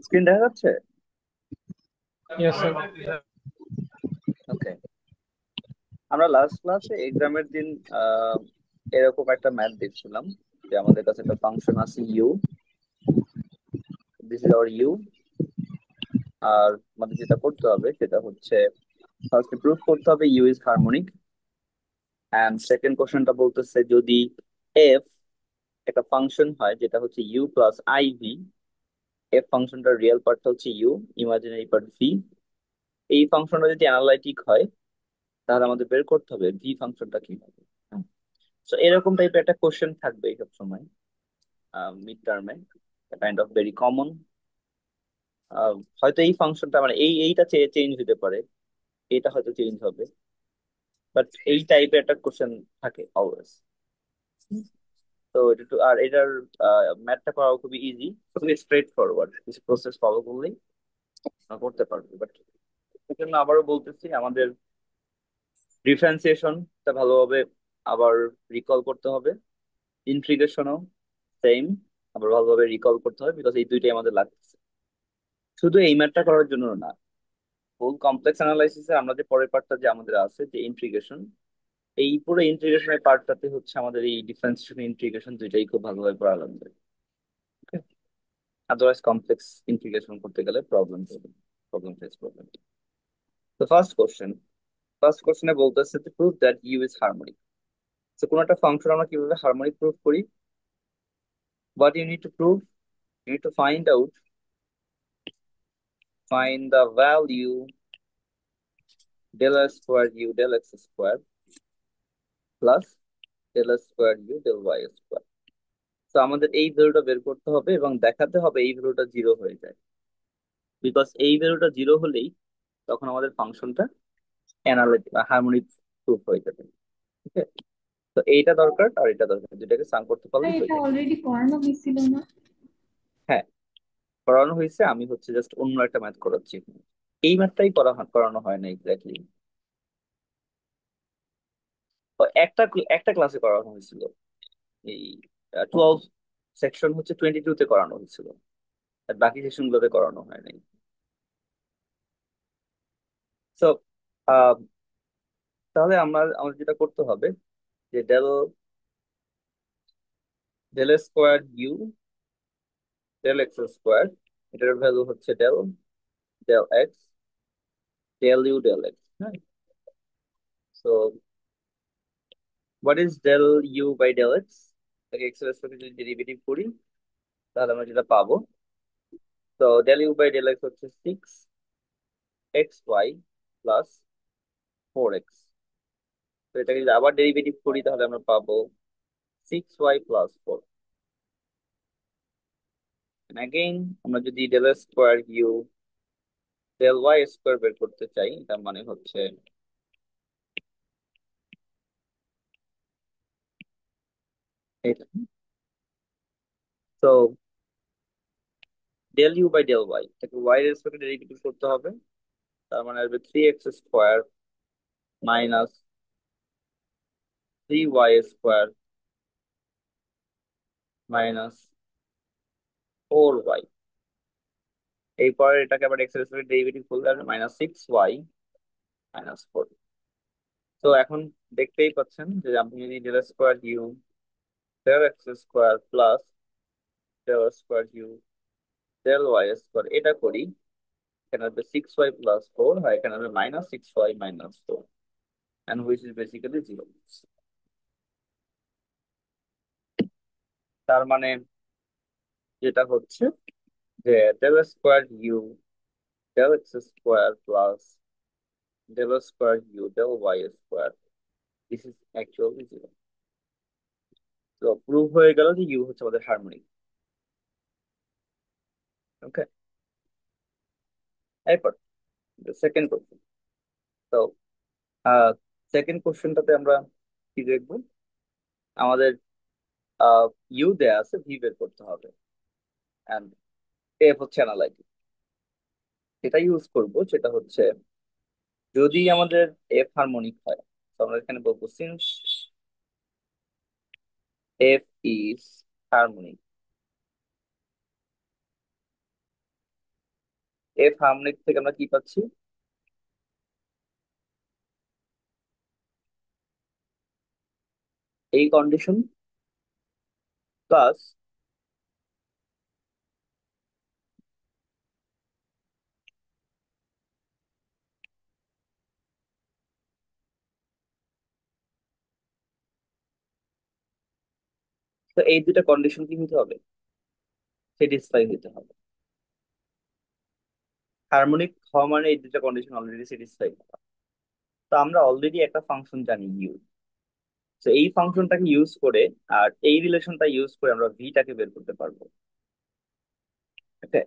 Screen দেখা যাচ্ছে? Yes, sir. ওকে। আমরা লাস্ট ক্লাসে এক্সামের দিন আহ, এরকম একটা ম্যাথ দেখছিলাম যে আমাদের কাছে একটা ফাংশন আছে u. This is our u. আর আমাদের যেটা করতে হবে সেটা হচ্ছে ফার্স্ট প্রুফ করতে হবে u is harmonic. And second কোশ্চেনটা বলতেছে যদি এফ একটা ফাংশন হয় যেটা হচ্ছে u plus i v, f ফাংশনটার রিয়েল পার্টটা হচ্ছে ইউ, ইমাজিনারি পার্ট ভি। এই ফাংশনটা যদি অ্যানালাইটিক হয় তাহলে আমাদের বের করতে হবে ভি ফাংশনটা কি হবে। তো এরকম টাইপের একটা কোশ্চেন থাকবে সব সময় মিড টার্মে, কাইন্ড অফ ভেরি কমন। হয়তো এই ফাংশনটা মানে এইটা চেঞ্জ হতে পারে, এটা হয়তো চেঞ্জ হবে, বাট এই টাইপের একটা কোশ্চেন থাকে অলওয়েজ। তো এটা একটু আর এটার ম্যাথটা করা খুবই ইজি, খুবই স্ট্রেট ফরওয়ার্ড, কিছু প্রসেস ফলো করলেই করতে পারবে। বাট সেজন্য আবারও বলতেছি আমাদের ডিফারেন্সিয়েশনটা ভালোভাবে আবার রিকল করতে হবে, ইন্টিগ্রেশনও সেম আবার ভালোভাবে রিকল করতে হবে, বিকজ এই দুইটাই আমাদের লাগতেছে। শুধু এই ম্যাথটা করার জন্য না, ফুল কমপ্লেক্স অ্যানালাইসিসে আমরা যে পরের পার্টটা যে আমাদের আছে যে ইন্টিগ্রেশন, এই পুরো ইন্টিগ্রেশনের পার্টটাতে হচ্ছে আমাদের এই ডিফারেন্সিয়েশন ইন্টিগ্রেশন দুইটাই খুব ভালোভাবে পড়া লাগবে। আদারওয়াইজ কমপ্লেক্স ইন্টিগ্রেশন করতে গেলে প্রবলেম হবে, প্রবলেম ফেস করবেন। তো ফার্স্ট কোশ্চেনে বলতেছে to prove that u is harmonic. তো কোনো একটা ফাংশন আমরা কিভাবে হারমোনিক প্রুভ করি? What you need to prove, you need to find the value del s square u del x square plus del s square u del y square। তো আমাদের এই ভ্যালুটা বের করতে হবে এবং দেখাতে হবে এই ভ্যালুটা জিরো হয়ে যায়, বিকজ এই ভ্যালুটা জিরো হলেই তখন আমাদের ফাংশনটা অ্যানালিটিক বা হারমোনিক প্রুফ হয়ে যাবে। ঠিক আছে? তো এইটা দরকার আর এটা দরকার, দুটাকে সাম করতে আর পারলেই হয়ে এটা যাবে। অলরেডি করানো হয়েছিল না? হ্যাঁ, করানো হয়েছে, আমি হচ্ছে জাস্ট অন্য একটা ম্যাথ করাচ্ছি। এই ম্যাথটাই করানো হয় না এক্স্যাক্টলি, একটা একটা ক্লাসে করানো হয়েছিল। এই 12 সেকশন হচ্ছে 22 তে করানো হয়েছিল, আর বাকি সেকশন গুলোতে করানো হয় নাই। সো তাহলে আমাদের যেটা করতে হবে যে del square u del x square, এটার ভ্যালু হচ্ছে del x del u del x. হ্যাঁ, so what is del u by del x? তাকে এক্স এর রেসপেক্টে যদি ডেরিভেটিভ করি তাহলে আমরা যেটা পাবো, তো del u by del x হচ্ছে 6xy প্লাস 4x। তো এটাকে যদি আবার ডেরিভেটিভ করি তাহলে আমরা পাবো 6y প্লাস 4। অ্যাগেইন আমরা যদি del square u del y square বের করতে চাই, তার মানে হচ্ছে এটা। তো del u by del y, তাকে ওয়াই এর রেসপেক্টে ডেরিভেটিভ করতে হবে, তার মানে আসবে 3x square minus 3y square minus 4y। এরপর এটাকে আবার এক্স এর রেসপেক্টে ডেরিভেটিভ করলে আসবে -6y - 4। তো এখন দেখতেই পাচ্ছেন যে আপনি যদি del square u del x square plus del square u del y square এটা করি, এখানে আসবে 6y+4, আর এখানে আসবে -6y - 4, and which is basically 0। তার মানে যেটা হচ্ছে যে del square u del x square plus del square u del y square, this is actually 0। তো প্রুভ হয়ে গেল যে ইউ হচ্ছে আমাদের হারমোনিক। ওকে, এরপর সেকেন্ড কোশ্চেন। তো সেকেন্ড কোশ্চেনটাতে আমরা কি দেখবো, আমাদের ইউ দেয়া আছে, ভি বের করতে হবে, এন্ড এফ হচ্ছে অ্যানালাইটিক। যেটা ইউজ করব সেটা হচ্ছে যদি আমাদের এফ হারমোনিক হয়, তো আমরা এখানে বলবো since f is harmonic f harmonic থেকে আমরা কি পাচ্ছি? এই কন্ডিশন প্লাস তো এই দুটা কন্ডিশন কি হতে হবে? স্যাটিসফাই হতে হবে। হারমোনিক হওয়া মানে এই দুটা কন্ডিশন অলরেডি স্যাটিসফাই। তো আমরা অলরেডি একটা ফাংশন জানি ইউ। তো এই ফাংশনটাকে ইউজ করে আর এই রিলেশনটা ইউজ করে আমরা ভিটাকে বের করতে পারবো। ওকে।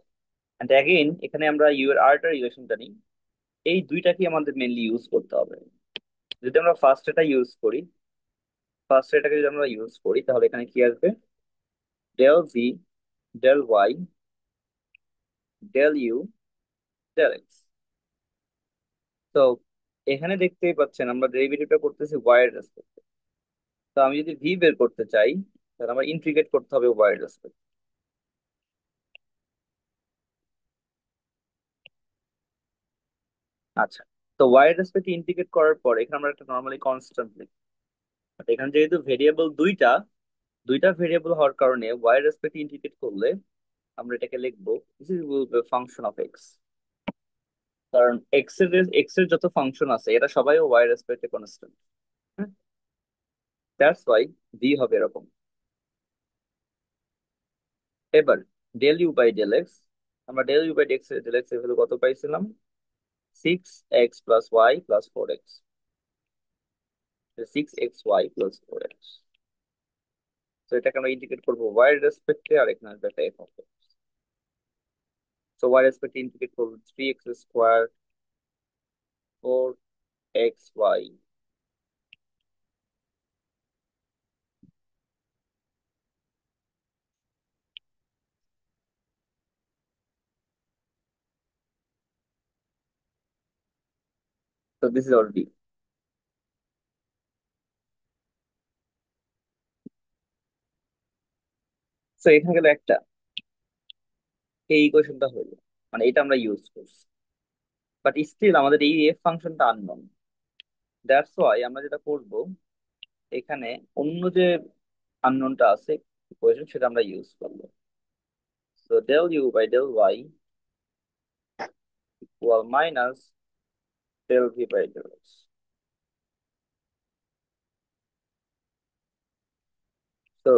এন্ড অ্যাগেইন এখানে আমরা ইউ এর আরেকটা রিলেশন জানি। এই দুইটাকে আমাদের মেনলি ইউজ করতে হবে। যদি আমরা ফার্স্ট এটা ইউজ করি, ফার্স্ট এটাকে যদি আমরা ইউজ করি তাহলে এখানে কি আসবে? Del v, del y, del u, del x. তো এখানে দেখতেই পাচ্ছেন আমরা ডেরিভেটিভটা করতেছি ওয়াই এর রেসপেক্টে। তো আমি যদি ভি বের করতে চাই তাহলে আমার ইন্টিগ্রেট করতে হবে ওয়াই এর রেসপেক্টে। আচ্ছা। তো ওয়াই এর রেসপেক্টে ইন্টিগ্রেট করার পর এখানে আমরা একটা নর্মালি কনস্ট্যান্ট লিখি। But এখানে যেহেতু ভেরিয়েবল দুইটা, দুইটা ভেরিয়েবল হওয়ার কারণে ওয়াই এর রেসপেক্টে ইন্টিগ্রেট করলে আমরা এটাকে লিখবো this is function of x. কারণ এক্স এর যত ফাংশন আছে এটা সবাই ওয়াই এর রেসপেক্টে কনস্ট্যান্ট। দ্যাটস ওয়াই ভি হবে এরকম। এবার del u by del x, আমরা del u by del x এর ভ্যালু কত পাইছিলাম? 6x plus Y plus 4x। 6xy plus 4x। তো এটাকে আমরা ইন্টিগ্রেট করবো ওয়াই এর রেসপেক্টে, আর এখানে আসবে একটা এফ হবে। সো ওয়াই রেসপেক্টে ইন্টিগ্রেট করবো 3x² 4xy। So this is already. So এখানে গেলে একটা এই ইকুয়েশনটা হলো, মানে এটা আমরা ইউজ করছি। বাট স্টিল আমাদের এই এফ ফাংশনটা আননোন। দ্যাটস ওয়াই আমরা যেটা করব, এখানে অন্য যে আননোনটা আছে ইকুয়েশন সেটা আমরা ইউজ করবো। So del u by del y equal minus del v by del x. তো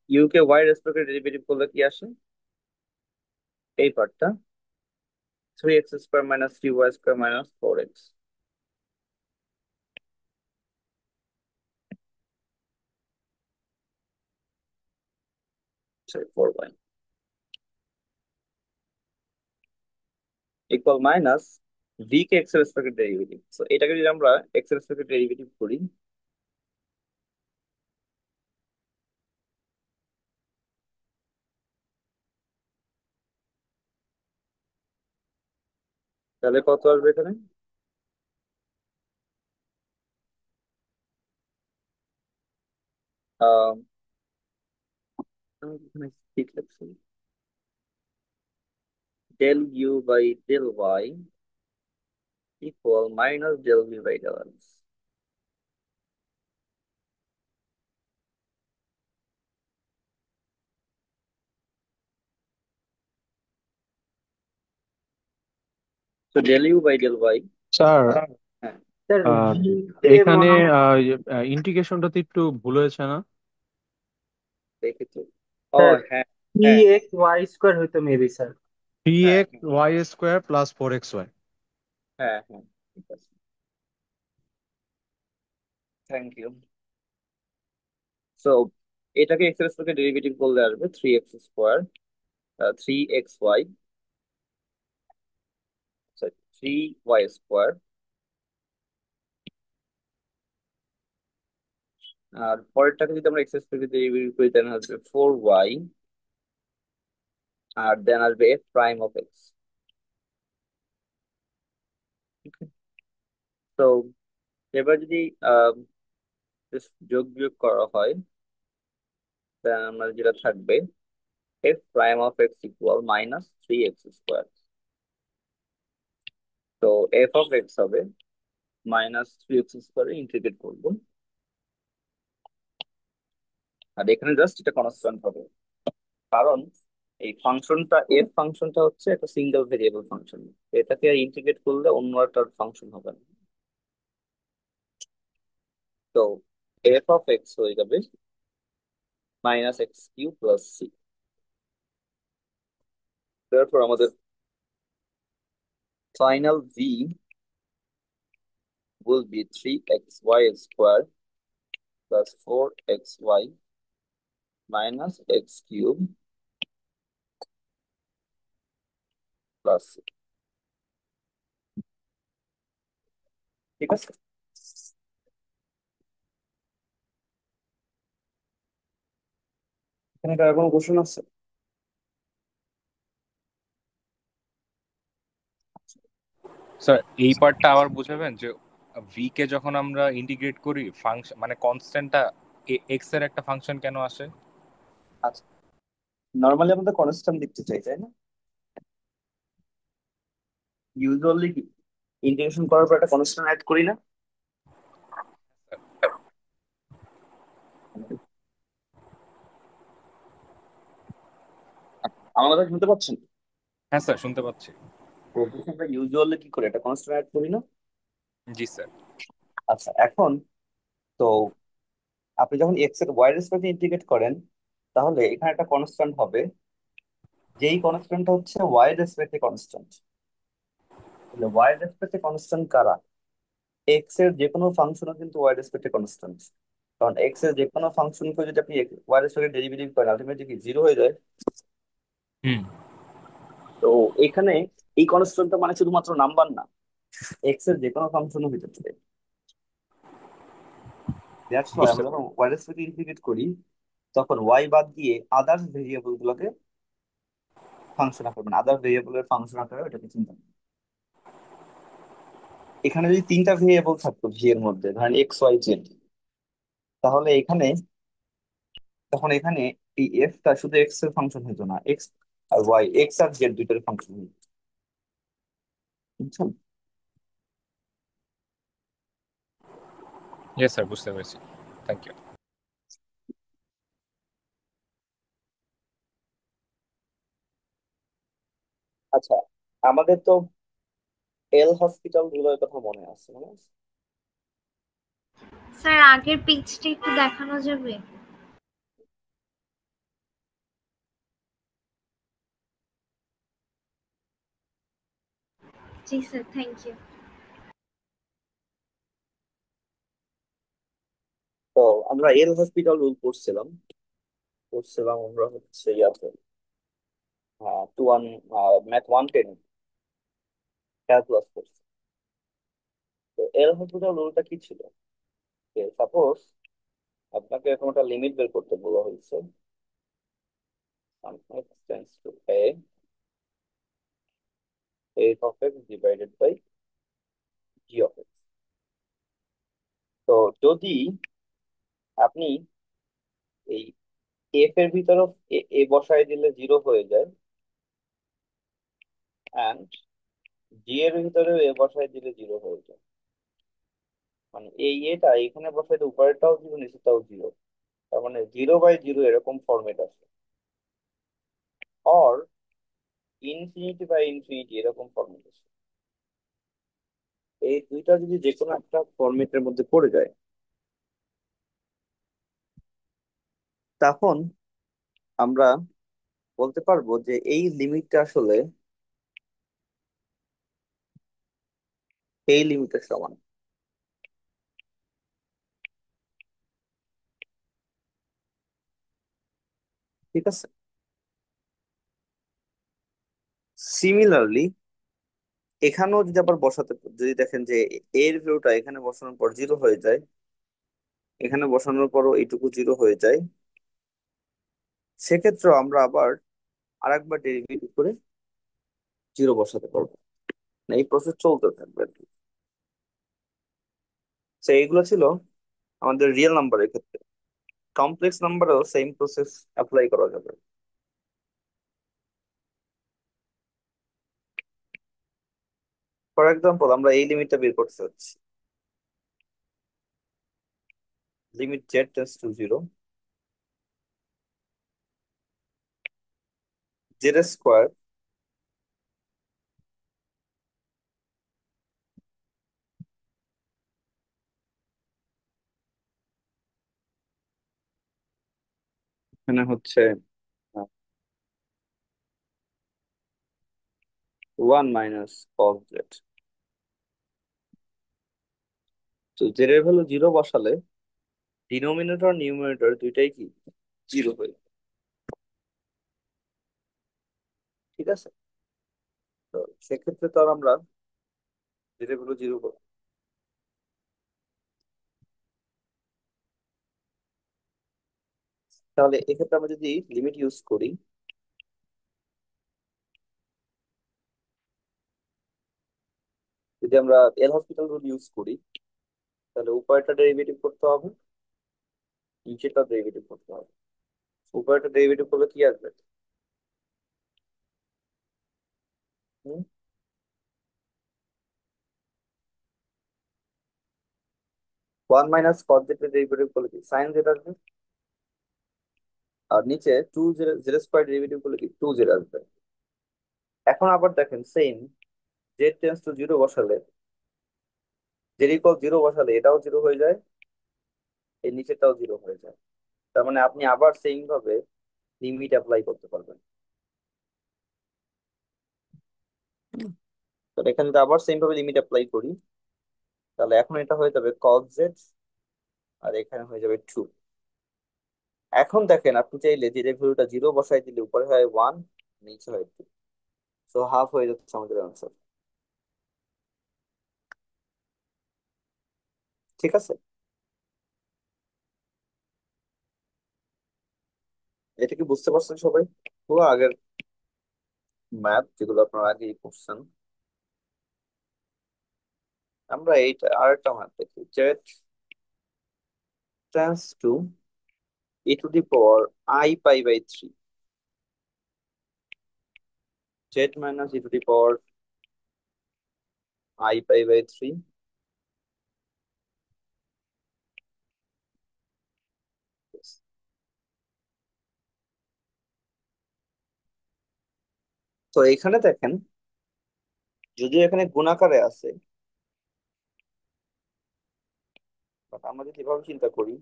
ইউ কে ওয়াই রেসপেক্টে ডেরিভেটিভ করলে কি আসে? এই পার্টটা 3x² minus 3y² minus 4x, sorry 4y equal minus v কে এক্স এর রেসপেক্টে ডেরিভেটিভ। সো এটাকে যদি আমরা এক্স এর রেসপেক্টে ডেরিভেটিভ করি তাহলে কত আসবে এখানে? আহ, আমি এখানে ঠিক লাগছে, del u by del y equal minus del v by del x. তো del u by del y. Sir, হ্যাঁ, স্যার আহ, ভিতে এখানে মনে হয় ইন্টিগ্রেশনটাতে একটু ভুল হয়েছে না? দেখি তো। ও স্যার হ্যাঁ, থ্রি হ্যাঁ, হ্যাঁ, এক্স ওয়াই স্কোয়ার হইতো মেবি স্যার। থ্রি হ্যাঁ, এক্স হ্যাঁ, ওয়াই স্কোয়ার প্লাস 4xy। হ্যাঁ, হ্যাঁ, ঠিক আছে। Thank you. সো এটাকে এক্স এর রেসপেক্টে ডেরিভেটিভ করলে আসবে 3x² 3xy, সরি 3y²। আর পরেরটাকে যদি আমরা এক্স এর রেসপেক্টে ডেরিভেটিভ করি তাহলে আসবে 4y, আর দেন আসবে এফ প্রাইম অফ এক্স। তো এবার যদি আহ, just যোগ বিয়োগ করা হয় তাহলে আমরা যেটা থাকবে F prime of x equal minus 3x²। তো এফ অফ এক্স হবে -3x² ইন্টিগ্রেট করবো, আর এখানে জাস্ট এটা কনস্ট্যান্ট হবে, কারণ এই ফাংশনটা এফ ফাংশনটা হচ্ছে একটা সিঙ্গেল ভেরিয়েবল ফাংশন, এটাকে ইন্টিগ্রেট করলে অন্য একটা ফাংশন হবে না। তো এফ অফ এক্স হয়ে যাবে -x³ + c। তারপর আমাদের final V will be 3xy² + 4xy - x³ + c। ঠিক আছে। এখানে কার কোনো কোশ্চেন আছে? স্যার এই পার্টটা আবার বুঝাবেন যে ভি কে যখন আমরা ইন্টিগ্রেট করি ফাংশন মানে কনস্ট্যান্টটা এক্স এর একটা ফাংশন কেন আসে? আচ্ছা, নর্মালি আমরা কনস্ট্যান্ট লিখতে চাই, তাই না? ইউজুয়ালি ইন্টিগ্রেশন করার পর একটা কনস্ট্যান্ট অ্যাড করি না? আমার কথা শুনতে পাচ্ছেন? হ্যাঁ স্যার, শুনতে পাচ্ছি। আমরা ইউজুয়ালি কি করি, একটা কনস্ট্যান্ট অ্যাড করি না? জি স্যার। আচ্ছা, এখন তো আপনি যখন এক্স এর ওয়াই রেসপেক্টে ইন্টিগ্রেট করেন, তাহলে এখানে একটা কনস্ট্যান্ট হবে, যেই কনস্ট্যান্টটা হচ্ছে ওয়াই রেসপেক্টে কনস্ট্যান্ট। তাহলে ওয়াই রেসপেক্টে কনস্ট্যান্ট কারা? এক্স এর যে কোনো ফাংশনও কিন্তু ওয়াই রেসপেক্টে কনস্ট্যান্ট, কারণ এক্স এর যে কোনো ফাংশনকে যদি আপনি ওয়াই রেসপেক্টে ডেরিভেটিভ করেন, আলটিমেটলি কি জিরো হয়ে যায়। হুম। তো এখানে এই কনস্ট্যান্টটা মানে শুধুমাত্র নাম্বার না, এক্স এর যে কোনো ফাংশনও হতে পারে। দ্যাটস ওয়াই বুঝতে আমরা যখন ওয়াই রেসপেক্টে ইন্টিগ্রেট করি, তখন ওয়াই বাদ দিয়ে আদার্স ভেরিয়েবল গুলোকে ফাংশন আকারে, মানে আদার ভেরিয়েবলের ফাংশন আকারে ওটাকে চিন্তা করি। এখানে যদি তিনটা ভেরিয়েবল থাকতো ভি এর মধ্যে, ধরেন এক্স ওয়াই জেড, তাহলে এখানে তখন এখানে এই এফটা শুধু এক্স এর ফাংশন হতো না, এক্স আর ওয়াই, এক্স আর জেড দুইটার ফাংশন হতো। বুঝছেন? ইয়েস স্যার, বুঝতে পেরেছি। Thank you. আচ্ছা, আমাদের তো এল হসপিটাল গুলোর কথা মনে আছে, মনে আছে? স্যার আগের পেজটা একটু দেখানো যাবে? জি স্যার, থ্যাংক ইউ। তো আমরা এল হসপিটাল রুল পড়ছিলাম আমরা হচ্ছে ইয়াতে, ম্যাথ 110 ক্যালকুলাস করছি। তো এল হসপিটাল রুলটা কি ছিল? সাপোজ আপনাকে এরকম একটা লিমিট বের করতে বলা হয়েছে, x tends to f of x divided by g of x। তো যদি আপনি এই এফ এর ভিতরে এ বসায় দিলে জিরো হয়ে যায়, অ্যান্ড জি এর ভিতরে এ বসায় দিলে জিরো হয়ে যায়, মানে এই এটা এখানে বসায় দিলে উপরেরটাও জিরো নিচেরটাও জিরো, তার মানে 0/0 এরকম ফরম্যাট আছে, অর ∞/∞ এরকম ফরম্যাট আছে। এই দুইটা যদি যে কোনো একটা ফরম্যাটের মধ্যে পড়ে যায়, তখন আমরা বলতে পারবো যে এই লিমিটটা আসলে এই লিমিটের সমান। ঠিক আছে। সিমিলারলি এখানেও যদি আবার যদি দেখেন যে এর ভ্যালুটা এখানে বসানোর পর জিরো হয়ে যায়, এখানে বসানোর পরও এইটুকু জিরো হয়ে যায়, সেক্ষেত্রে আমরা আবার আরেকবার ডেরিভেটিভ করে জিরো বসাতে পারবো। এই প্রসেস চলতে থাকবে আর কি। তো এইগুলো ছিল আমাদের রিয়েল নাম্বারের ক্ষেত্রে। কমপ্লেক্স নাম্বারেও সেম প্রসেস অ্যাপ্লাই করা যাবে। ফর এক্সাম্পল আমরা এই লিমিটটা বের করতে চাচ্ছি, limit Z tends to zero, Z square এখানে হচ্ছে 1 - cos z। তো জেড এর ভ্যালু জিরো বসালে ডিনোমিনেটর নিউমিনেটর দুইটাই কি জিরো হয়ে যাবে। ঠিক আছে, তো সেক্ষেত্রে তো আর আমরা জেড এর ভ্যালু জিরো করবো। তাহলে এক্ষেত্রে আমরা যদি লিমিট ইউজ করি, যদি আমরা এল হসপিটাল রুল ইউজ করি, তাহলে উপরেরটা ডেরিভেটিভ করতে হবে, নিচেরটা ডেরিভেটিভ করতে হবে। উপরেরটা ডেরিভেটিভ করলে কি আসবে? 1 - cos z ডেরিভেটিভ করলে কি সাইন জেড আসবে, আর নিচে two z z square derivative করলে কি টু জেড আসবে। এখন আবার দেখেন same, z tends to zero বসালে, জেড ইকুয়াল জিরো বসালে এটাও জিরো হয়ে যায়, এই নিচেরটাও জিরো হয়ে যায়। তার মানে আপনি আবার সেম ভাবে লিমিট অ্যাপ্লাই করতে পারবেন। তো এখানে যদি আবার সেম ভাবে লিমিট অ্যাপ্লাই করি, তাহলে এখন এটা হয়ে যাবে cos z, আর এখানে হয়ে যাবে টু। এখন দেখেন আপনি চাইলে যে ভ্যালুটা জিরো বসাই দিলে উপরে হয় ওয়ান, নিচে হয় টু, সো হাফ হয়ে যাচ্ছে আমাদের আনসার। ঠিক আছে, এটা কি বুঝতে পারছেন সবাই? পুরো আগের ম্যাথ যেগুলো আপনারা আগেই করছেন। আমরা এইটা আরেকটা ম্যাথ দেখি, z tends to e to the power I pi by three, z minus e to the power I pi by three. তো এখানে দেখেন, যদিও এখানে গুণাকারে আছে, বাট আমরা যদি এভাবে চিন্তা করি,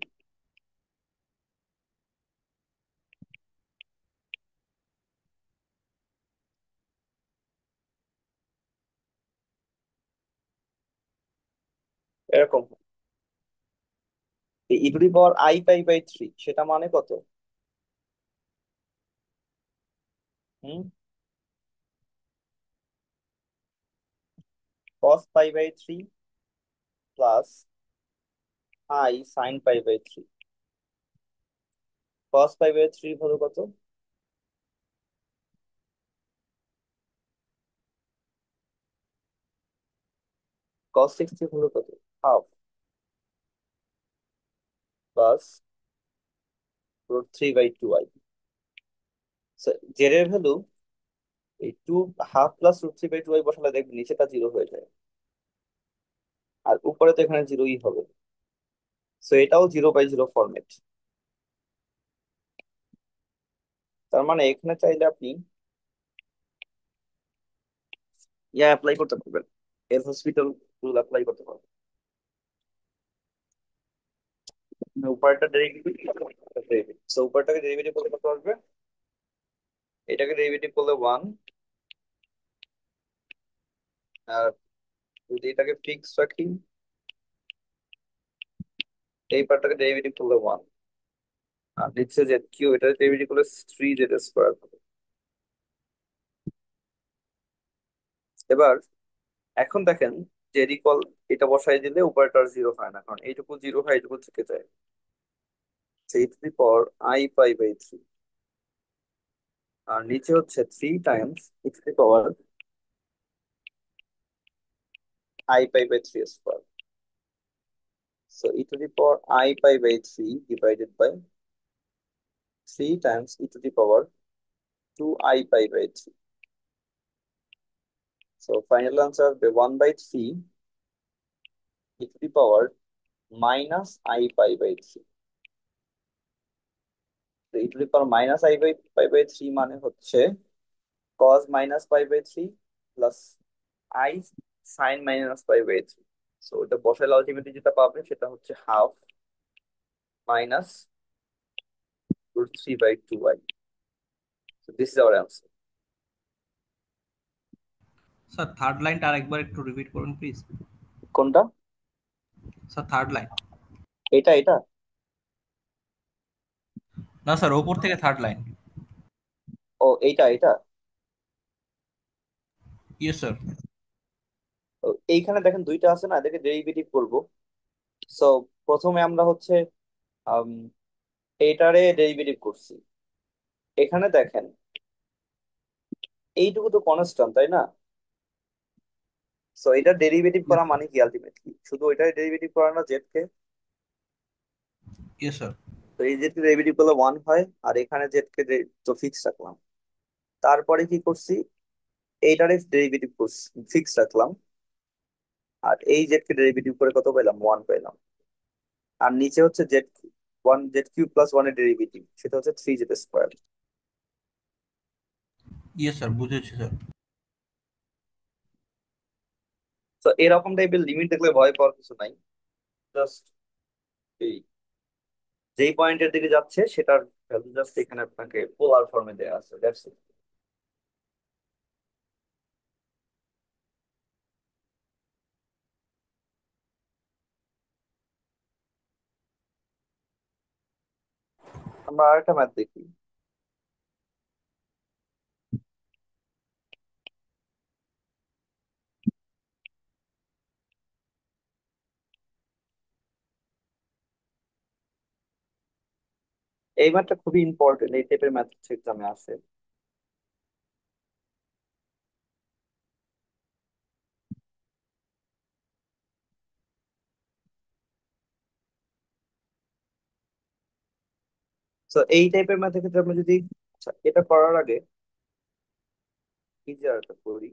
এরকম e to the power I pi by three, সেটা মানে কত? Hmm, cos pi by three plus I sine pi by three. cos pi by three হলো কত? cos 60 হলো কত? Half plus root three by two i. Z এর value এই two, half plus root three by two i বসালে দেখবেন নিচেটা zero হয়ে যায়, আর উপরে তো এখানে জিরোই হবে, সো এটাও জিরো বাই জিরো ফরম্যাট। তার মানে এখানে চাইলে আপনি ইয়া অ্যাপ্লাই করতে পারবেন, এল হসপিটাল রুল অ্যাপ্লাই করতে পারবেন। উপরেরটা ডেরিভেটিভ, সো উপরটাকে ডেরিভেটিভ করলে কত আসবে? এটাকে ডেরিভেটিভ করলে ওয়ান, আর যদি এটাকে ফিক্স রাখি, এই পার্টটাকে ডেরিভেটিভ করলে ওয়ান, আর নিচে জেড কিউ এটা ডেরিভেটিভ করলে থ্রি জেড স্কোয়ার। এবার এখন দেখেন জেড ইকুয়াল, এটা বসাই দিলে উপরটা জিরো হয় না, কারণ এইটুকু জিরো হয়, এইটুকু থেকে যায়। সেই to the power I pi by three, আর নিচে হচ্ছে three times e to the power I pi by three square. So e to the power I pi by three divided by three times e to the power two I pi by three. So final answer হবে 1/3 e to the power minus I pi by 3। তো e to the power minus I pi by 3 মানে হচ্ছে cos minus pi by 3 plus I sin minus pi by 3। So এটা বসাইলে ultimately যেটা পাবে সেটা হচ্ছে half minus √3/2y। So this is our answer. Sir third লাইনটা আরেকবার একটু রিপিট করুন প্লিজ। কোনটা? Sir third line. এটা না স্যার, ওপর থেকে থার্ড লাইন। ও এটা ইয়েস স্যার। তো এইখানে দেখেন দুইটা আছে না, এটাকে ডেরিভেটিভ করব। সো প্রথমে আমরা হচ্ছে আম, এইটারে ডেরিভেটিভ করছি। এখানে দেখেন এইটুকু তো কনস্ট্যান্ট, তাই না? সো এটা ডেরিভেটিভ করা মানে কি আলটিমেটলি শুধু ওইটাই ডেরিভেটিভ করা না, জেড কে। Yes sir. তো এই জেড কে ডেরিভেটিভ করলে 1 হয়, আর এখানে জেড কে তো ফিক্স রাখলাম। তারপরে কি করছি, এইটারে ডেরিভেটিভ করছি, ফিক্স রাখলাম। আর এই জেড কে ডেরিভেটিভ করে কত পেলাম? 1 পেলাম। আর নিচে হচ্ছে জেড কিউব প্লাস 1 এর ডেরিভেটিভ, সেটা হচ্ছে 3z²। ইয়েস স্যার, বুঝেছি স্যার। তো এরকম টাইপের লিমিট দেখলে ভয় পাওয়ার কিছু নাই। জাস্ট এই যেই পয়েন্টের দিকে যাচ্ছে সেটার ভ্যালু জাস্ট এখানে আপনাকে পোলার ফর্মে দেওয়া আছে, দ্যাটস ইট। আমরা আরেকটা ম্যাথ দেখি। এই ম্যাথটা খুবই ইম্পর্টেন্ট, এই টাইপের ম্যাথ এক্সামে আসে। তো এই টাইপের ম্যাথের ক্ষেত্রে আমরা যদি, আচ্ছা এটা করার আগে কি যে আর একটা করি।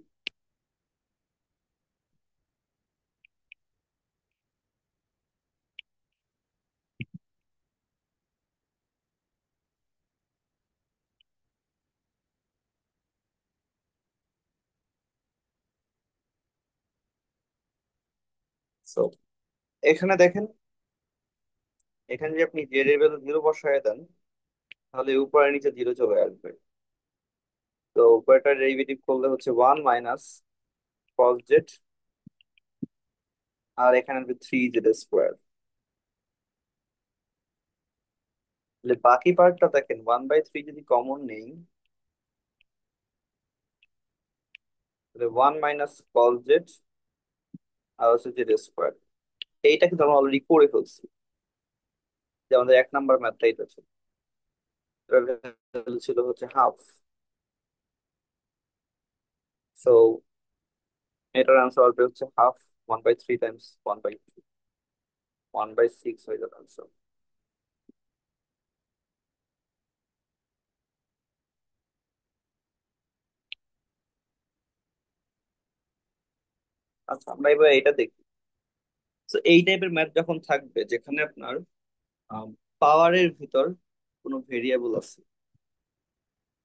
তো এখানে দেখেন, এখানে যদি আপনি জেড এর ভ্যালু 0 বসায় দেন, তাহলে উপরে নিচে 0 চলে আসবে। তো উপরেটা ডেরিভেটিভ করলে হচ্ছে 1 মাইনাস কস জেড, আর এখানে 3z²। তাহলে বাকি পার্টটা দেখেন, 1/3 যদি কমন নেই, তাহলে 1 মাইনাস কস জেড আর হচ্ছে z²। এইটা কিন্তু আমরা অলরেডি করে ফেলছি, যে আমাদের 1 নাম্বার ম্যাথটা এটা ছিল। এটার value ছিল হচ্ছে হাফ। সো এটার আনসার আসবে হচ্ছে হাফ, 1/3 টাইমস 1/2, 1/6 হয়ে যাবে আনসার। আচ্ছা আমরা এবার এটা দেখি। তো এই টাইপের ম্যাথ যখন থাকবে যেখানে আপনার পাওয়ারের ভিতর কোনো ভেরিয়েবল আছে,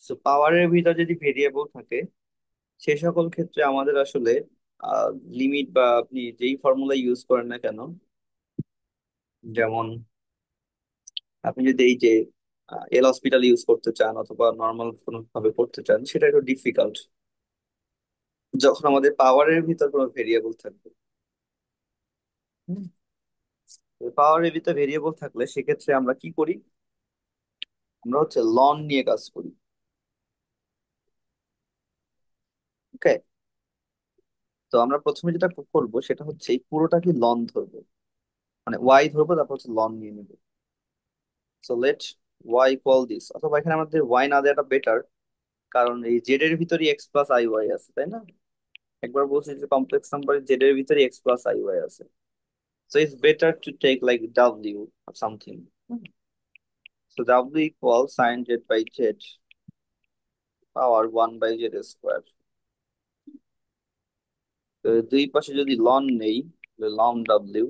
তো পাওয়ারের ভিতর যদি ভেরিয়েবল থাকে, সে সকল ক্ষেত্রে আমাদের আসলে লিমিট বা আপনি যেই ফর্মুলা ইউজ করেন না কেন, যেমন আপনি যদি এই যে এল হসপিটাল ইউজ করতে চান অথবা নর্মাল কোনো ভাবে করতে চান, সেটা একটু ডিফিকাল্ট যখন আমাদের পাওয়ারের ভিতর কোনো ভেরিয়েবল থাকবে। পাওয়ারের ভিতর ভেরিয়েবল থাকলে সেক্ষেত্রে আমরা কি করি, আমরা হচ্ছে লন নিয়ে কাজ করি। ওকে, তো আমরা প্রথমে যেটা করবো সেটা হচ্ছে এই পুরোটাকে লন ধরবো, মানে ওয়াই ধরবো, তারপর হচ্ছে লন নিয়ে নেবো। So let y equal this, অথবা এখানে আমাদের ওয়াই না দেওয়াটা বেটার, কারণ এই জেড এর ভিতরই এক্স প্লাস আই ওয়াই আছে, তাই না? একবার বলছি যে কমপ্লেক্স নাম্বার জেড এর ভিতরে এক্স প্লাস আই ওয়াই আছে। So it's better to take like W or something. So W equals sin Z by Z power 1/Z²। দুই পাশে যদি লন নেই, লন ডাব্লিউ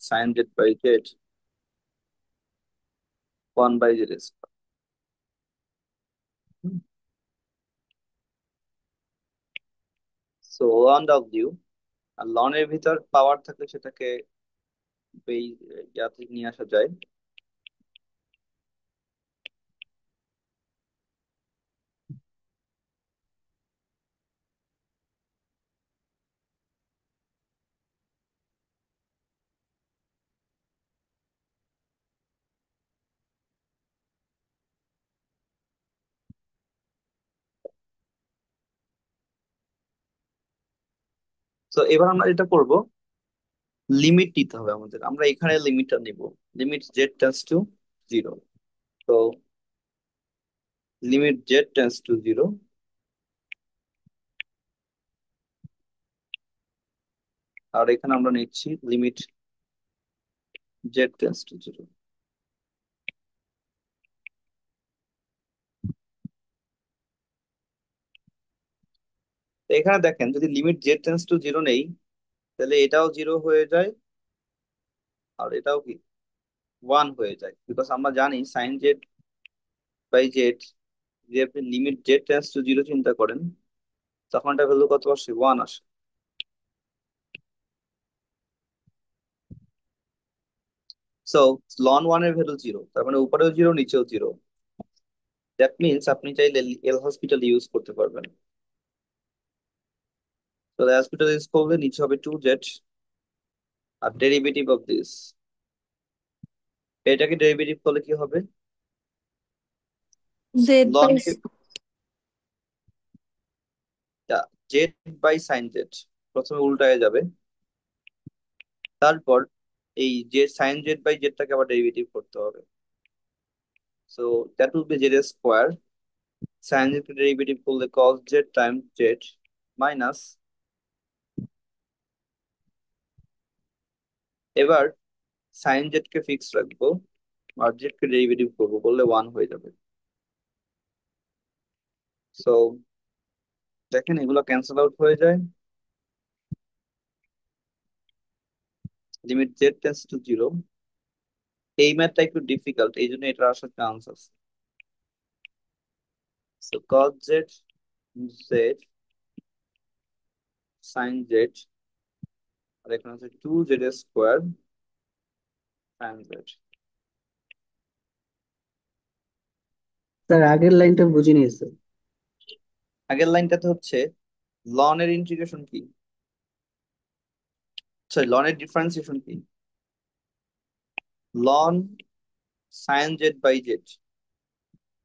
sine z by z 1/z square. So ln ডাব্লিউ, আর লনের ভিতর পাওয়ার থাকলে সেটাকে এই ইয়াতে নিয়ে আসা যায়। তো এবার আমরা যেটা করব, লিমিট নিতে হবে আমাদের। আমরা এখানে লিমিটটা নিব, limit z tends to zero. তো limit z tends to zero, আর এখানে আমরা নিচ্ছি limit z tends to zero. এখানে দেখেন, যদি limit z tends to zero নেই, তাহলে এটাও জিরো হয়ে যায়, আর এটাও কি ওয়ান হয়ে যায়। বিকজ আমরা জানি সাইন জেড বাই জেড, যদি আপনি limit z tends to zero চিন্তা করেন, তখন এটা ভ্যালু কত আসে? ওয়ান আসে। সো লন ওয়ান এর ভ্যালু জিরো, তার মানে উপরেও জিরো নিচেও জিরো। দ্যাট মিনস আপনি চাইলে এল হসপিটাল ইউজ করতে পারবেন। তো এল হসপিটাল ইউজ করলে নিচে হবে টু জেড, আর ডেরিভেটিভ অফ দিস, এটাকে ডেরিভেটিভ করলে কি হবে? জেড লন by z by sine z, প্রথমে উল্টায় যাবে, তারপর এই যে সাইন জেড বাই জেডটাকে আবার ডেরিভেটিভ করতে হবে। So that will be z square, sine z কে ডেরিভেটিভ করলে cos z time z minus, এবার সাইন জেড কে ফিক্স রাখবো, আর জেড কে ডেরিভেটিভ করবো, করলে ওয়ান হয়ে যাবে। সো দেখেন এগুলো ক্যান্সেল আউট হয়ে যায়। Limit z tends to zero, এই ম্যাথটা একটু ডিফিকাল্ট, এই জন্য এটা আসার চান্স আছে। So cos z z sine z, আর এখানে হচ্ছে two z square sine z. Sir আগের লাইনটা বুঝিনি স্যার। আগের লাইনটাতে হচ্ছে লন এর ইন্টিগ্রেশন কি, সরি লন এর ডিফারেন্সিয়েশন কি? লন সাইন জেড বাই জেড।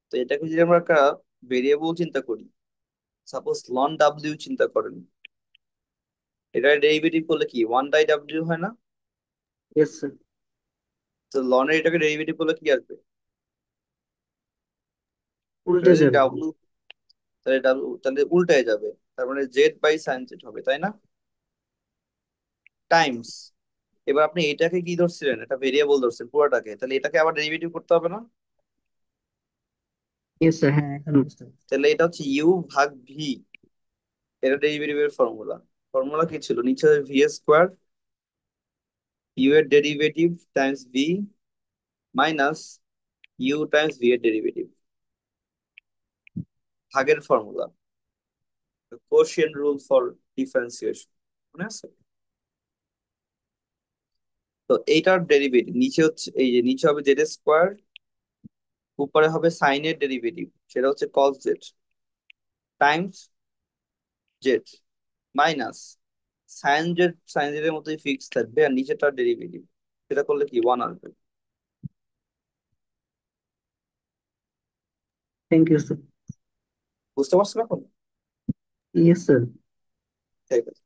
তো এটাকে যদি আমরা একটা ভেরিয়েবল চিন্তা করি, সাপোজ লন ডাব্লিউ চিন্তা করেন, এটা ডেরিভেটিভ করলে কি ওয়ান বাই ডাব্লিউ হয় না? Yes sir. তো লনের এটাকে ডেরিভেটিভ করলে কি আসবে? এটা উল্টে যদি যাবে। ডাব্লিউ, তাহলে ডাব্লিউ তাহলে উল্টায় যাবে, তার মানে জেড বাই সাইন জেড হবে, তাই না? টাইমস, এবার আপনি এটাকে কি ধরছিলেন? এটা ভেরিয়েবল ধরছেন পুরোটাকে, তাহলে এটাকে আবার ডেরিভেটিভ করতে হবে না? ইয়েস স্যার, হ্যাঁ এখন বুঝতে পারছি। তাহলে এটা হচ্ছে ইউ ভাগ ভি, এটা ডেরিভেটিভের ফর্মুলা। ফর্মুলা কি ছিল? নিচে ভি স্কোয়ার, ইউ এর derivative times V minus U times V এর ডেরিভেটিভ, ভাগের formula, quotient rule for differentiation, মনে আছে? তো এইটার ডেরিভেটিভ নিচে হচ্ছে, এই যে নিচে হবে জেড স্কোয়ার, উপরে হবে সাইন এর ডেরিভেটিভ, সেটা হচ্ছে cos z times z minus sine z এর মতোই ফিক্স থাকবে, আর নিচেটার ডেরিভেটিভ, সেটা করলে কি ওয়ান আসবে। Thank you sir. বুঝতে পারছেন এখন? Yes sir. ঠিক আছে।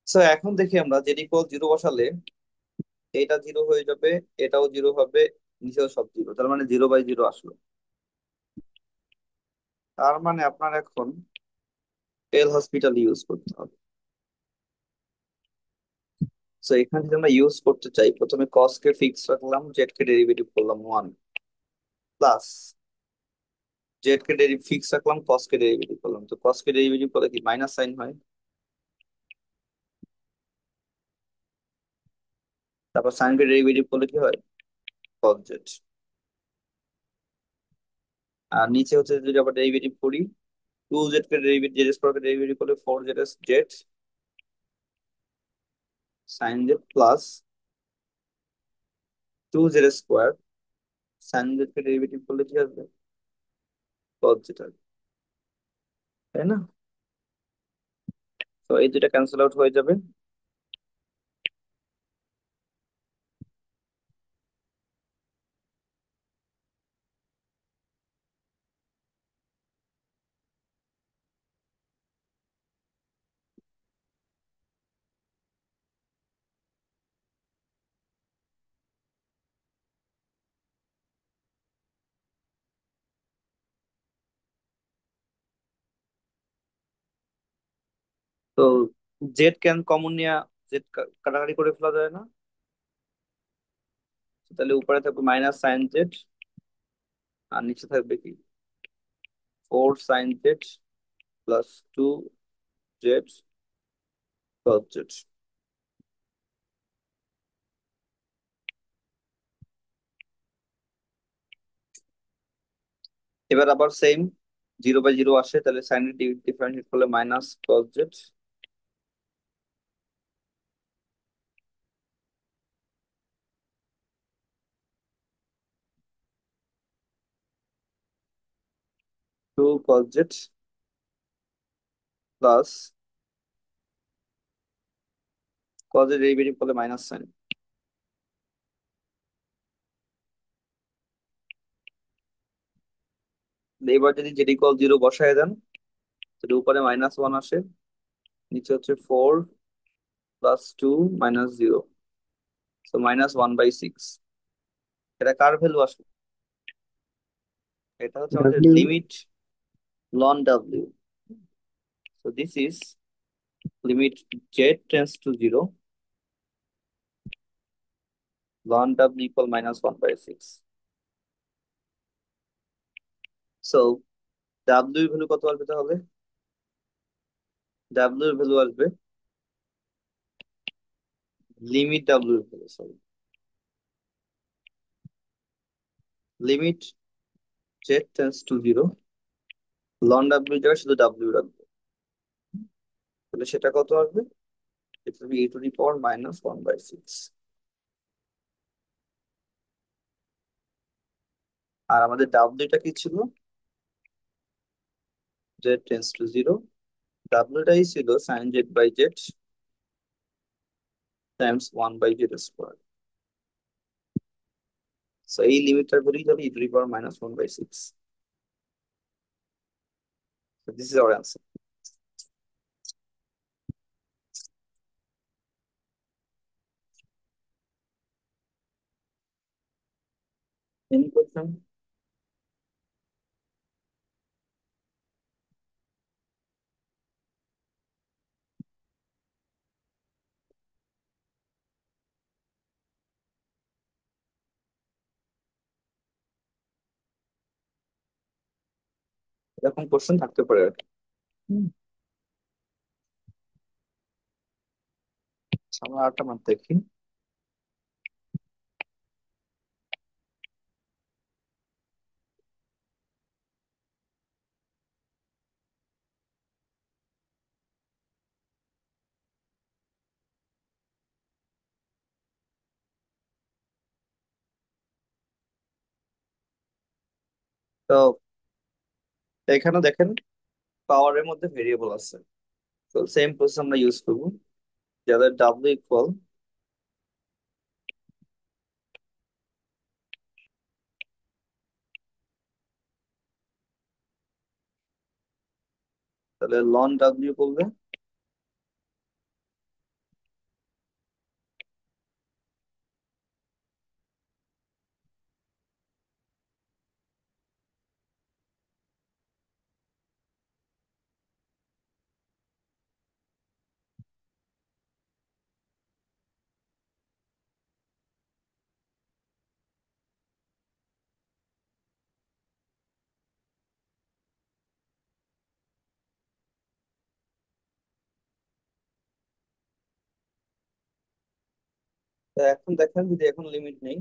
সো এখন দেখি আমরা জেড ইকুয়াল জিরো বসালে এটা জিরো হয়ে যাবে, এটাও জিরো হবে, নিচেও সব জিরো, তার মানে জিরো বাই জিরো আসলো। তার মানে আপনার এখন এল হসপিটাল ইউজ করতে হবে। তো এখানে যদি আমরা ইউজ করতে চাই, প্রথমে কস কে ফিক্স রাখলাম, জেড কে ডেরিভেটিভ করলাম 1 প্লাস জেড কে ফিক্স রাখলাম, কস কে ডেরিভেটিভ করলাম। তো কস কে ডেরিভেটিভ করলে কি মাইনাস সাইন হয়, তারপর সাইন কে ডেরিভেটিভ করলে কি হয়, কস জেড। আর নিচে হচ্ছে যদি আবার ডেরিভেটিভ করি, 2z কে ডেরিভেটিভ, জেড স্কয়ার কে ডেরিভেটিভ করলে 4z z sine z plus 2z square sine z কে ডেরিভেটিভ করলে কি আসবে, কস জেড আসবে, তাই না? তো এই দুটা ক্যান্সেল আউট হয়ে যাবে। তো জেড ক্যান কমন নিয়ে জেড কাটাকাটি করে ফেলা যায় না? তো তাহলে উপরে থাকবে মাইনাস সাইন জেড, আর নিচে থাকবে কি 4 sin z plus 2z cos z। এবার আবার সেম, 0/0 আসে, তাহলে সাইন ডিফারেন্সিয়েট করলে minus cos z, 2 cos z plus cos এর ডেরিভেটিভ করলে মাইনাস সাইন। এবার যদি জেড ইকুয়াল 0 বসায় দেন, তাহলে উপরে -1 আসে, নিচে হচ্ছে 4 + 2 - 0, সো -1/6। এটা কার ভ্যালু আসবে? এটা হচ্ছে আমাদের W. Limit ln W. So this is limit z tends to 0 ln w equal -1/6। So W এর ভ্যালু কত আসবে তাহলে? ডাব্লিউ এর ভ্যালু আসবে লিমিট ডাব্লিউ এর value, sorry, limit z tends to 0 ln w জায়গায় শুধু ডাব্লিউ রাখবো, তাহলে সেটা কত আসবে? এটা হবে e⁻⁻ -1/6। আর আমাদের ডাব্লিউটা কি ছিল? z টেন্স টু 0, ডাব্লিউটাই ছিল sign z/z Times 1/z²। So এই লিমিটটার ভ্যালু যাবে e⁻⁻1/6। So this is our answer. Any question? এরকম কোশ্চেন থাকতে পারে আর কি। হুম, আমরা আরেকটা ম্যাথ দেখি। তো এখানে দেখেন পাওয়ারের মধ্যে ভেরিয়েবল আছে, তো সেম প্রসেস আমরা ইউজ করবো, যাদের ডাব্লিউ ইকুয়াল তাহলে লন ডাব্লিউ করলে তো এখন দেখেন যদি এখন লিমিট নেই,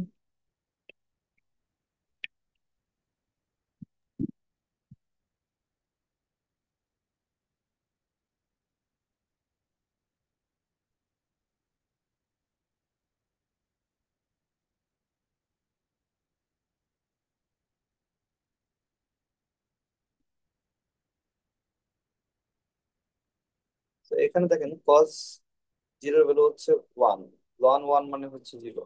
তো এখানে দেখেন কস জিরোর ভ্যালু হচ্ছে ওয়ান, লন ওয়ান মানে হচ্ছে জিরো,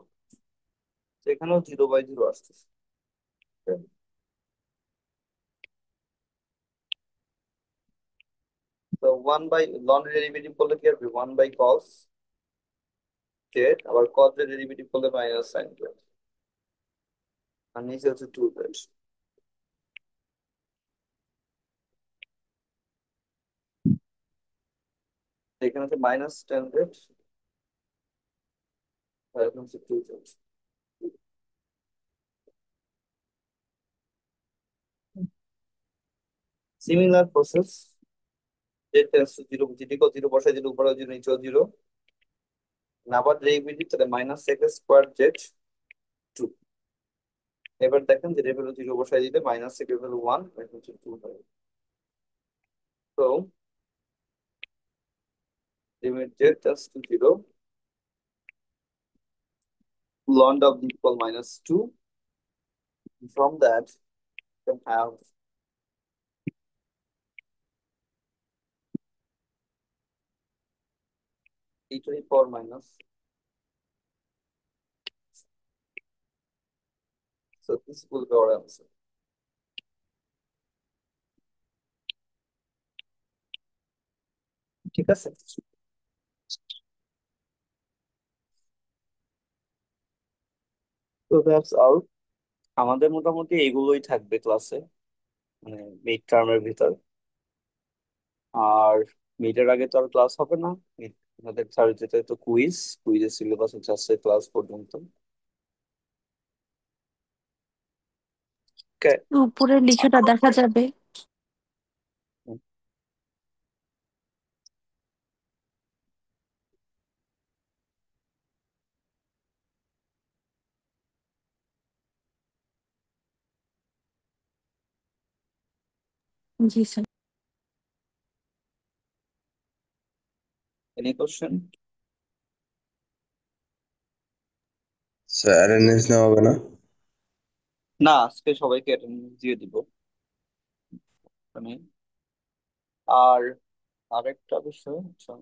তো এখানেও 0/0 আসতেছে। তো ওয়ান বাই লন ডেরিভেটিভ করলে কি হবে, 1/cos জেড, আবার কস এর ডেরিভেটিভ করলে মাইনাস সাইন জেড, আর নিচে হচ্ছে 2 জেড। এখানে হচ্ছে -10 জেড, আর এখানে হচ্ছে 2 z. Similar process, z tends to zero, জিডিকে জিরো বসাই দিলে উপরে জিরো নিচেও জিরো, আবার ডেরিভেটিভ তাহলে -x² জেড 2। এবার দেখেন যে ভ্যালু জিরো বসাই দিলে -x ভ্যালু 1, এখন হচ্ছে 2 হয়। তো limit z tends to 0, ln of the equal -2. From that, you can have e to the power minus. So this will be our answer. ঠিক আছে। তো দ্যাটস অল। আমাদের মোটামুটি এগুলোই থাকবে ক্লাসে, মানে মিড টার্মের ভিতর। আর মিডের আগে তো আর ক্লাস হবে না। আমাদের থার্সডেতে তো কুইজের সিলেবাস হচ্ছে আছে ক্লাস পর্যন্ত। Okay. উপরের লেখাটা দেখা যাবে? জি sir. Any question? Sir attendance নেওয়া হবে না? না, আজকে সবাইকে অ্যাটেন্ডেন্স দিয়ে দিব আমি। আর আরেকটা বিষয়, আচ্ছা,